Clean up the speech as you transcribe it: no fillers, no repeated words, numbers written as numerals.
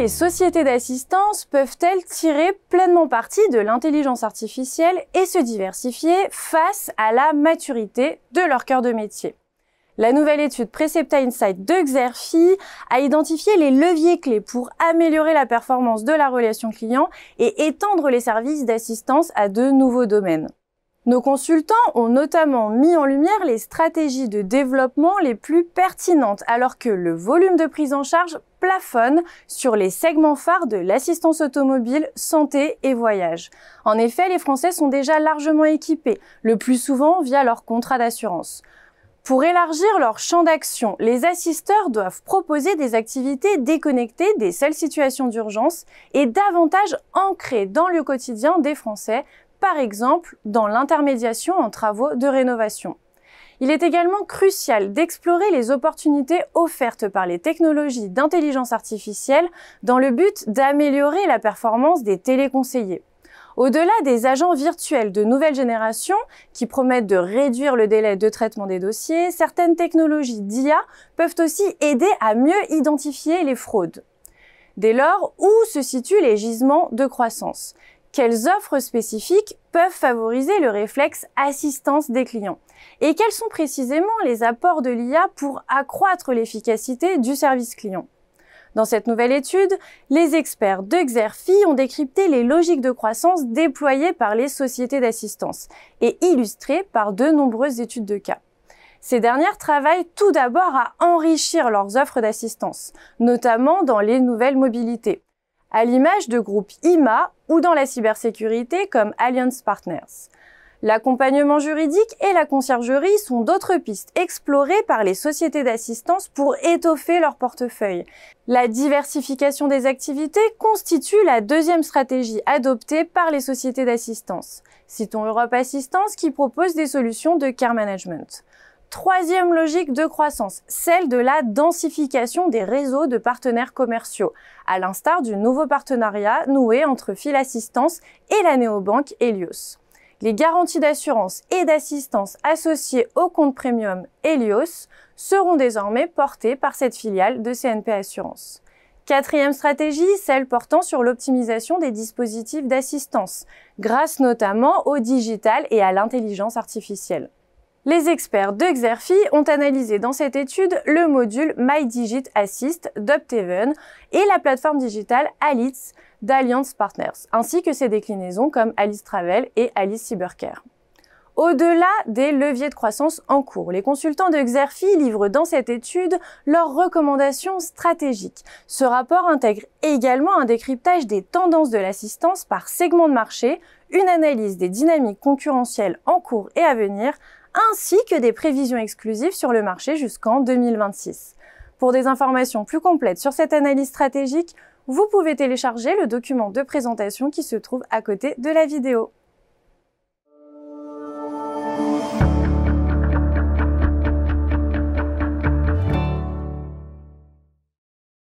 les sociétés d'assistance peuvent-elles tirer pleinement parti de l'intelligence artificielle et se diversifier face à la maturité de leur cœur de métier? La nouvelle étude Precepta Insight de Xerfi a identifié les leviers clés pour améliorer la performance de la relation client et étendre les services d'assistance à de nouveaux domaines. Nos consultants ont notamment mis en lumière les stratégies de développement les plus pertinentes alors que le volume de prise en charge plafonne sur les segments phares de l'assistance automobile, santé et voyage. En effet, les Français sont déjà largement équipés, le plus souvent via leur contrat d'assurance. Pour élargir leur champ d'action, les assisteurs doivent proposer des activités déconnectées des seules situations d'urgence et davantage ancrées dans le quotidien des Français, par exemple dans l'intermédiation en travaux de rénovation. Il est également crucial d'explorer les opportunités offertes par les technologies d'intelligence artificielle dans le but d'améliorer la performance des téléconseillers. Au-delà des agents virtuels de nouvelle génération qui promettent de réduire le délai de traitement des dossiers, certaines technologies d'IA peuvent aussi aider à mieux identifier les fraudes. Dès lors, où se situent les gisements de croissance? Quelles offres spécifiques peuvent favoriser le réflexe assistance des clients? Et quels sont précisément les apports de l'IA pour accroître l'efficacité du service client? Dans cette nouvelle étude, les experts de Xerfi ont décrypté les logiques de croissance déployées par les sociétés d'assistance et illustrées par de nombreuses études de cas. Ces dernières travaillent tout d'abord à enrichir leurs offres d'assistance, notamment dans les nouvelles mobilités, à l'image de groupes IMA ou dans la cybersécurité comme Allianz Partners. L'accompagnement juridique et la conciergerie sont d'autres pistes explorées par les sociétés d'assistance pour étoffer leur portefeuille. La diversification des activités constitue la deuxième stratégie adoptée par les sociétés d'assistance. Citons Europe Assistance qui propose des solutions de care management. Troisième logique de croissance, celle de la densification des réseaux de partenaires commerciaux, à l'instar du nouveau partenariat noué entre Fil Assistance et la néobanque Helios. Les garanties d'assurance et d'assistance associées au compte premium Helios seront désormais portées par cette filiale de CNP Assurance. Quatrième stratégie, celle portant sur l'optimisation des dispositifs d'assistance, grâce notamment au digital et à l'intelligence artificielle. Les experts de Xerfi ont analysé dans cette étude le module MyDigit Assist d'Opteven et la plateforme digitale Alice d'Allianz Partners, ainsi que ses déclinaisons comme Alice Travel et Alice Cybercare. Au-delà des leviers de croissance en cours, les consultants de Xerfi livrent dans cette étude leurs recommandations stratégiques. Ce rapport intègre également un décryptage des tendances de l'assistance par segment de marché, une analyse des dynamiques concurrentielles en cours et à venir, ainsi que des prévisions exclusives sur le marché jusqu'en 2026. Pour des informations plus complètes sur cette analyse stratégique, vous pouvez télécharger le document de présentation qui se trouve à côté de la vidéo.